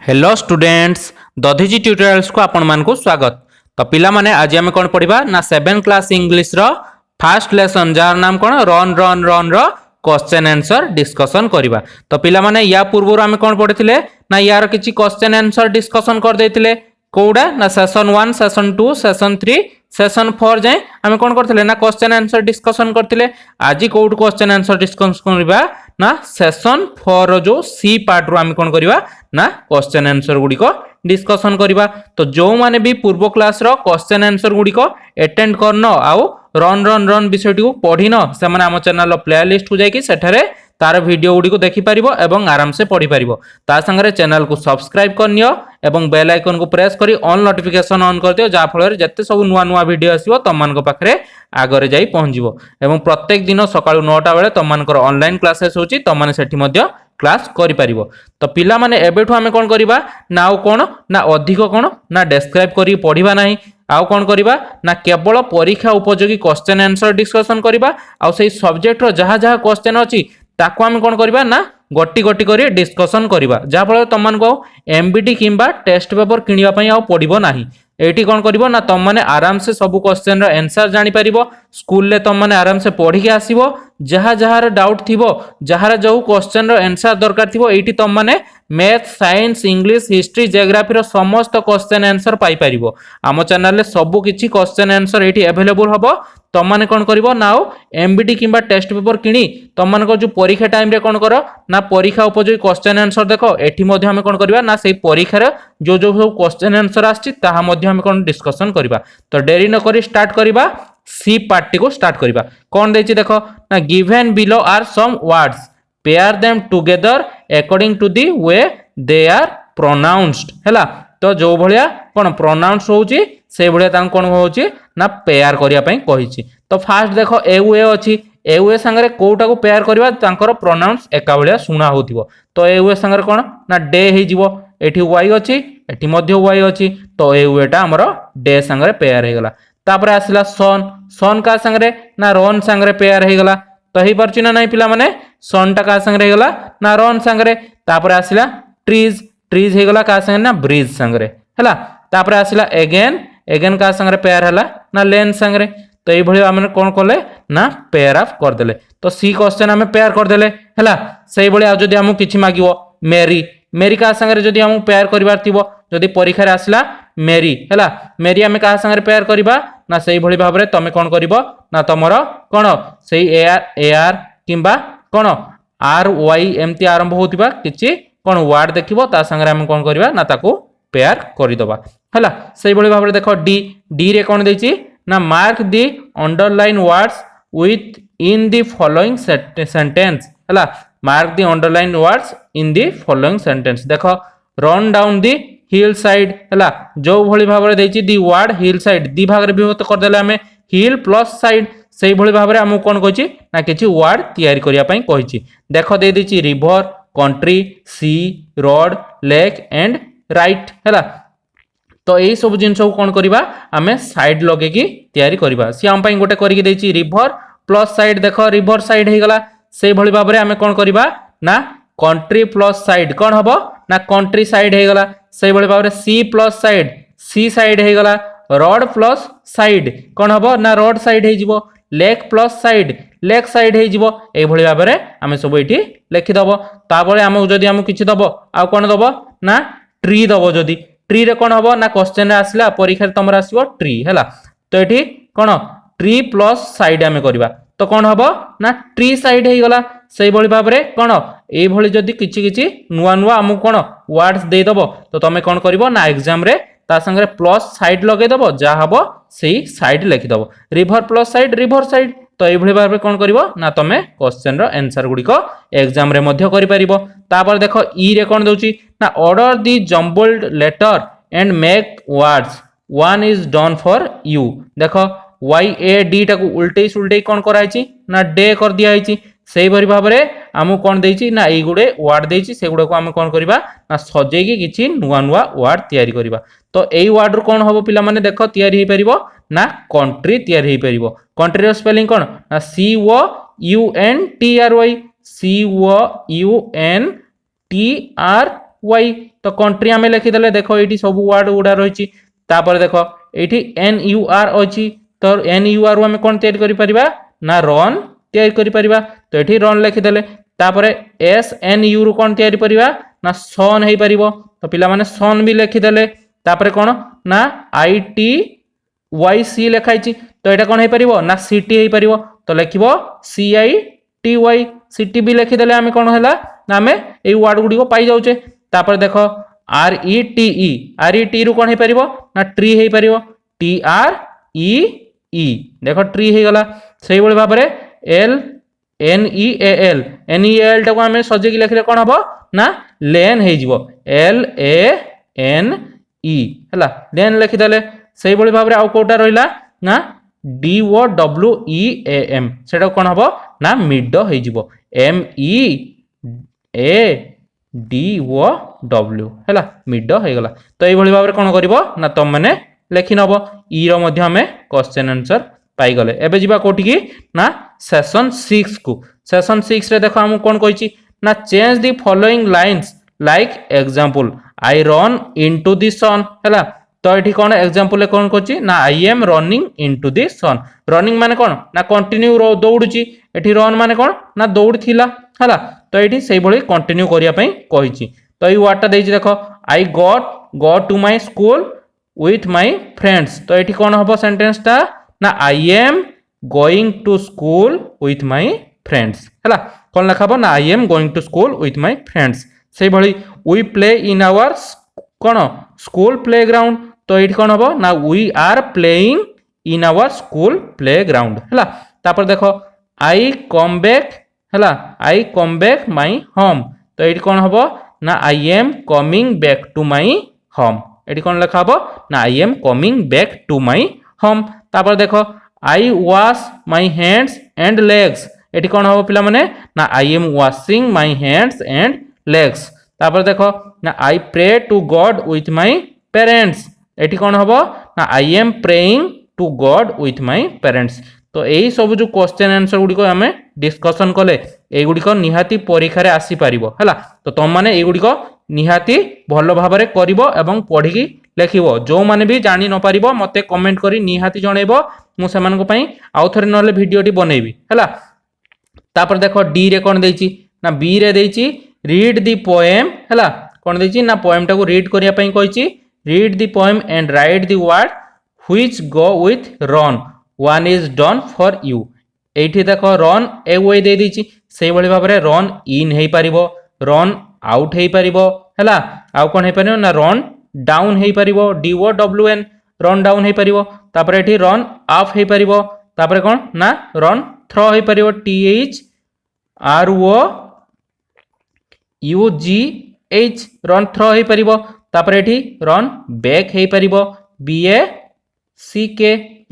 Hello students Dadhichi tutorials को आपण मान को स्वागत। तो पिला माने आज आमे कोन पढिबा ना 7th class English row first lesson jar नाम कोन रन रन रन रो क्वेश्चन आंसर डिस्कशन करबा। तो पिला माने या पूर्व आमे कोन पढिथिले ना यार किछि क्वेश्चन आंसर डिस्कशन कर देथिले कोडा ना सेशन 1 सेशन 2 सेशन 3 सेशन 4 जाय आमे कोन करथिले ना क्वेश्चन आंसर डिस्कशन करथिले। आज कोड क्वेश्चन आंसर डिस्कशन करबा ना सेशन 4 रो जो सी पार्ट रो आमे कोन करबा ना क्वेश्चन आंसर गुडी को डिस्कशन करबा। तो जो माने भी पूर्व क्लास रो क्वेश्चन आंसर गुडी को अटेंड करनो आउ रन रन रन विषय को पढिनो से माने हम चैनल रो प्लेलिस्ट को जाय कि सेठारे तार वीडियो गुडी को देखि परिबो एवं आराम से पढि परिबो। ता संगे चैनल को सब्सक्राइब करनियो एवं बेल आइकन को प्रेस करी ऑल नोटिफिकेशन ऑन कर दियो जा फल जत्ते सब नुवा नुवा वीडियो आसीबो तम मान को पाखरे आगरे जाई पहुंचबो एवं प्रत्येक दिन सकाळु 9टा बेले तम मान को ऑनलाइन क्लासेस होची तम माने सेठी मध्य क्लास करि परिबो। तो पिला माने एबेठु हमें कोन करिबा ना कोन ना अधिक कोन ना डिस्क्राइब करी पढिबा नाही आउ कोन करिबा ना केवल परीक्षा उपयोगी क्वेश्चन आंसर डिस्कशन करिबा आउ सेही सब्जेक्ट रो जहा जहा क्वेश्चन अछि ताको हम कोन करिबा ना गोटी गोटी करी डिस्कशन करिबा जा फल तम मान को एमबीटी किंबा टेस्ट पेपर किनिबा पई आउ पडिबो नाही। एटी कोन करिवो ना तम माने आराम से सब क्वेश्चन रो आंसर जानि परिबो स्कूल ले तम माने आराम से पढी के आसीबो जहा जहा रे डाउट थिबो जहा रे जो क्वेश्चन रो आंसर दरकार थिबो एटी तम माने math science English history geography रो समस्त क्वेश्चन आंसर पाई परिबो। आम चैनल ले सब किछि क्वेश्चन आंसर एटी अवेलेबल हबो तम माने कोन करिवो नाउ एमबीटी किंबा टेस्ट पेपर किनी तम मान को जो परीक्षा टाइम रे कोन करो ना परीक्षा उपयोगी क्वेश्चन आंसर देखो एठी मध्ये हम कोन करबा ना सेही परीक्षा रे जो जो सब क्वेश्चन आंसर आछि ताहा मध्ये हम कोन डिस्कशन करबा। तो देरी न करी स्टार्ट करबा सी पार्ट को स्टार्ट करबा। कोन देछि देखो ना given below are some words pair them together according to the way they are pronounced हैला। तो जो भलिया कोन प्रोनाउंस होउची से भलिया तां कोन होउची ना पेयर करिया पई कहिची। तो फास्ट देखो ए वे अछि ए वे संगे कोटा को पेयर करबा तांकर प्रोनाउंस एका भलिया सुना होतिबो। तो ए वे संगे कोन ना डे हे जिवो एठी वाई अछि एठी मध्य वाई अछि तो ए वेटा हमरो डे संगे पेयर हे गला। तापर आसिला सन सन का संगे ना रन संगे पेयर हे गला। तो हे परछि ना नाही पिला माने सन टा का संगे हे गला ना रन संगे। तापर आसिला ट्रीज ट्रीज हे गला का संगे ना ब्रिज संगे हैला। तापर आसिला अगेन अगेन का संगे पेयर हला ना लेन संगे। तो ये भली हमने कोन करले ना पेयर अप कर देले। तो सी क्वेश्चन हमें पेयर कर देले हैला। सेही भली आ जदी हम किछि मागिवो मेरी मेरी का संगे जदी हम पेयर करबार थिबो जदी परीक्षा रे आसला मेरी हैला मेरी हमें का संगे पेयर करबा ना सेही भली भाबरे तमे कोन करबो ना तमरो कोन सेही ए आर किंबा कोन आर वाई एमती आरंभ होतिबा किछि कोन वर्ड देखिबो ता संगे हम कोन करबा ना ताको पेयर करि दबा हैला। सेही भली भाबरे देखो डी डी रे कोन देछि ना mark the underline words with in the following sentence हैला। Mark the underline words in the following sentence. देखो run down the hill side हैला जो भली भाबरे देछि द वर्ड हिल साइड दी भाग रे विभक्त कर देले हमें हिल प्लस साइड सेही भली भाबरे हम कोन कहिछि ना किछि वर्ड तयारी करिया पई कहिछि। देखो दे दिछि river country sea road lake and write हैला। तो यही सब जिन कौन करवा आम साइड लगे कि तैयारी करवा सी आम गोटे करके देछि रिवर प्लस साइड। देखो रिवर साइड हो गला से भली भाव में आम कौन करवा ना कंट्री प्लस साइड कौन हम ना कंट्री साइड हो गला से भली भाव में सी प्लस साइड सी साइड हो गला रोड प्लस साइड कौन हम ना रोड साइड हो lake plus side lake side हो भली भाव में आम सब ये लिखिदब। तापर आम जदि आम किछि दब आ कौन दब ना ट्री दब जदि ट्री रे कौन हम ना क्वेश्चन रे आसला परीक्षा तमर आसीबो ट्री हैला। तो एठी कौन ट्री प्लस साइड आमे करबा तो कौन हम ना ट्री साइड हे गला। सेही भली भाव रे कौन ए भली जदी किछि किछि नुवा नुवा हमु कौन वर्ड्स दे दबो तो तमे कौन करबो ना एग्जाम रे ता संगे प्लस साइड लगे दबो जा हबो सेही साइड लिखि दबो river plus side river side. तो ये भली भाव में कौन करिवो ना तमे क्वेश्चन रो आंसर गुडी को एग्जाम रे मध्य करि परिबो। तापर देखो ई रे कौन दोची ना order the jumbled letter and make words one is done for you. देखो वाई ए डी टाको उल्टे सुल्टे कौन कराइछि ना डे कर दिया आइछि सेही भली भाव में आमु कौन देछि ना एई गुडे वर्ड देछि से गुडा को हम कौन करबा ना सजेई कि किछि नुवा नुवा वर्ड तयारी करबा। तो एई वर्ड रो कौन हबो पिला माने देखो तयारी हे परिबो ना कंट्री तयारी हे परिबो। कंट्री रो स्पेलिंग कौन ना C O U N T R Y C O U N T R Y तो कंट्री आम लिखिदे देख ये सब वर्ड गुड़ा रही देख ये NUR अच्छी तो NUR आम कौन या ना रन या तो ये रन लिखिदे तापर SNU रु कौन या ना सन हो पार तो पिला माने सन भी लिखिदे तापर कौन ना ITYC लिखाई तो यहाँ कौन हो पार ना सिटी हो पार तो लिख CITY सिटी भी लिखिदे आम कौन है ना आम ये वर्ड गुड़ी पाई जाऊे तापर देख RETE रु कौन हो पार ना ट्री हो पार TREE देख ट्री हो गला से भाव में NEAL टाको आम सजेकी लिखले कौन हम ना लेन हो LANE है लेन लिखिदे से भाव में आउ कौटा रहा ना DOWEAM से कौन हम ना मिड हो MEADOW है मिड हो गला तो ये भाव में कौन कर ना तुम मैंने लिखि नब आम क्वेश्चन आंसर पाईगले एबे जीवा कोठी की ना सेशन 6 को सेशन 6 रे देखो हम कौन कही ना change the following lines like example I run into the sun हैला तो ये कौन एग्जांपल कौन करछि ना I am running into the sun running माने कौन ना कंटिन्यू दौड़ुची एठी रन माने कौन ना दौड़ थिला हैला तो ये से भली कंटिन्यू करिया पई कहिछि तो ये वर्डटा देछि देखो I got to my school with my friends तो ये कौन हम सेंटेंस टा ना I am going to school with my friends हैला कौन लिखा ना I am going to school with my friends से भली वी प्ले इन आवर कौन स्कूल प्लेग्राउंड तो ये कौन हम ना we are playing in our school playground हैला तापर देखो I come back my home तो ये कौन हम ना I am coming back to my home ये कौन लिखा ना I am coming back to my home तापर देखो I wash my hands and legs ये कौन हम पिला माने ना I am washing my hands and legs तापर देखो ना I pray to God with my parents ये कौन हम ना I am praying to God with my parents तो यही सब जो क्वेश्चन आंसर गुड़िक आम डिस्कसन कले युड़िक निहाती परीक्षा रे आसी पारिबो हैला तो तुम माने युड़िक निहाती भल भाव में कर पढ़ी लिखिबो जो माने भी जानी न पारिबो मते कमेंट करी निहाती जणेबो मु सेमानक पई आउ थरे नले वीडियोटी बनैबी हैला तापर देखो डी रे कोन देछि ना बी रे देछि रीड द पोएम हैला कोन देछि ना पोएम टाको रीड करिया पई कहिछि read the poem and write the word which go with run one is done for you एठी देखो रन ए वे दे देछि से भली भाव में रन इन हे पारिबो रन आउट हे पारिबो हैला आउ कोन हे पारिबो ना रन डाउन हे पारिबो DOWN रन डाउन हे पारिबो तापर एठी रन अप हे पारिबो तापर कोन ना रन थ्रो हे पारिबो THROUGH रन थ्रो हे पारिबो तापर एठी रन बैक हे पारिबो BACK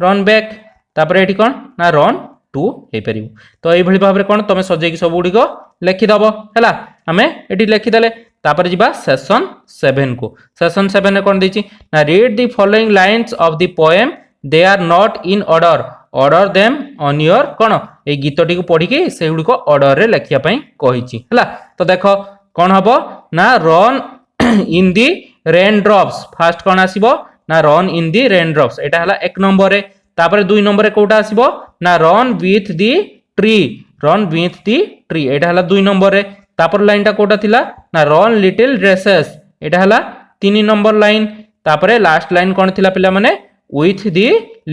रन बैक तापर एठी कोन ना रन टू हे पारिबो तो एई भली भाव में कोन तमे सजेकी सब गुडी को लिखि दबो हैला हमें एठी लिखि देले तापर जिबा सेशन 7 को सेशन 7 ने कोन देछि ना read the following lines of the poem they are not in order them on your कोन ए गीतटी को पढी के से गुडी को ऑर्डर रे लिखिया पई कहिछि हैला तो देखो कोन हबो ना run in the rain drops first कोन आसीबो ना run in the rain drops एटा हला 1 नंबर रे तापर 2 नंबर रे कोटा आसीबो ना रन विथ द ट्री एटा हला 2 नंबर रे तापर लाइन टा कोटा थिला ना रन लिटिल ड्रेसेस एटा हला 3 नंबर लाइन तापर लास्ट लाइन कोन थिला पिला माने विथ द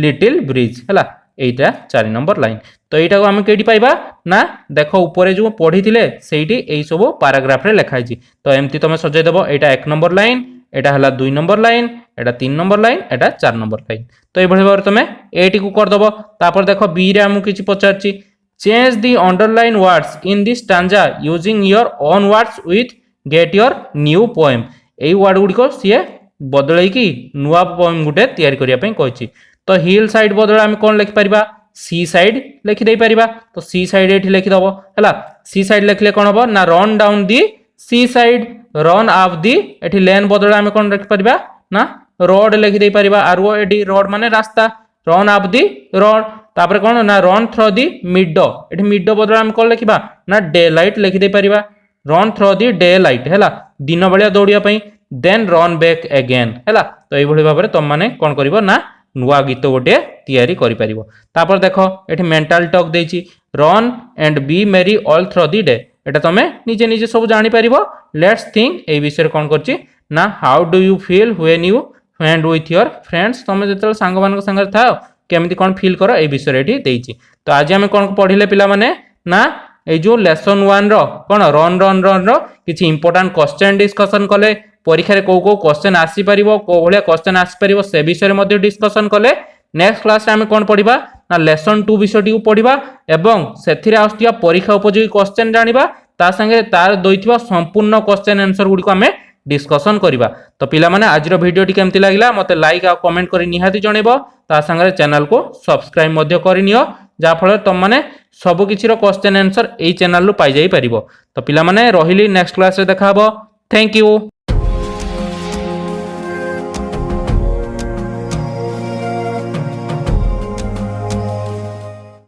लिटिल ब्रिज हला एटा 4 नंबर लाइन तो एटा को हम केडी पाइबा ना देखो ऊपर जो पढी थिले सेठी एई सब पैराग्राफ रे लिखाई छि तो एम्ति तमे सजै देबो एटा 1 नंबर लाइन एटा हला 2 नंबर लाइन एटा 3 नंबर लाइन एटा 4 नंबर लाइन तो ए भली भाव तमे एटी को कर दबो तापर देखो बी रे हम किछि पचारछि change the underline words in this stanza using your own words with get your new poem एई वर्ड गुडी को सिए बदलै की नुवा पोएम गुटे तयार करिया पई कहछि तो हिल साइड बदला हम कोन लिखि परिबा सी साइड लिखि देई परिबा तो सी साइड एठी लिखि दबो हैला सी साइड लिखले कोन हबो ना run down the sea side run up the एठी लेन बदला हम कोन लिखि परिबा ना रोड लिखि देई परिबा आर वो एठी रोड माने रास्ता रन अप दी रोड तापर कोन ना रन थ्रो दी मिड एठी मिड बदला हम कोन लिखिबा ना डे लाइट लिखि देई परिबा run through the day light हैला दिन बेलिया दौड़िया पई देन रन बैक अगेन हैला। तो एभली भाबरे तुम माने कोन करिवो ना नुआ गीत गोटे तैयारी करि परिवो। तापर देखो एठी मेंटल टॉक देछि run and be merry all through the day. एटा तमे निजे निजे सब जानि परिवो। लेट्स थिंक ए विषय कोन करछि ना how do you feel when you friend with your friends. तमे जेतल सांग मानक संग थाओ केमिति कोन फील करो ए विषय एठी देछि। तो आज हम कोन पढिले पिला माने ना ए जो लेसन 1 रो कोन रन रन रन रो किछि इंपोर्टेंट क्वेश्चन डिस्कशन कले परीक्षा रे को क्वेश्चन आसी परिवो को भलिया क्वेश्चन आसी परिवो से विषय मध्ये डिस्कशन कले। नेक्स्ट क्लास रे हम कोन पढिबा ना लेसन 2 विषय को पढिबा एवं सेथिरे आस्तिया परीक्षा उपयोगी क्वेश्चन जानिबा ता संगे तार दोइथिबा संपूर्ण क्वेश्चन आंसर गुडी को हमें डिस्कशन करिबा। तो पिला माने आज रो वीडियो टी केमति लागिला मते लाइक आ कमेंट करी निहाती जणेबो। ता संगे चैनल को सब्सक्राइब मध्ये करि नियो जा फल तुम माने सब किछि रो क्वेश्चन आंसर एई चैनल लो पाई जाई परिबो। तो पिला माने रहिली नेक्स्ट क्लास रे देखा हबो। Thank you.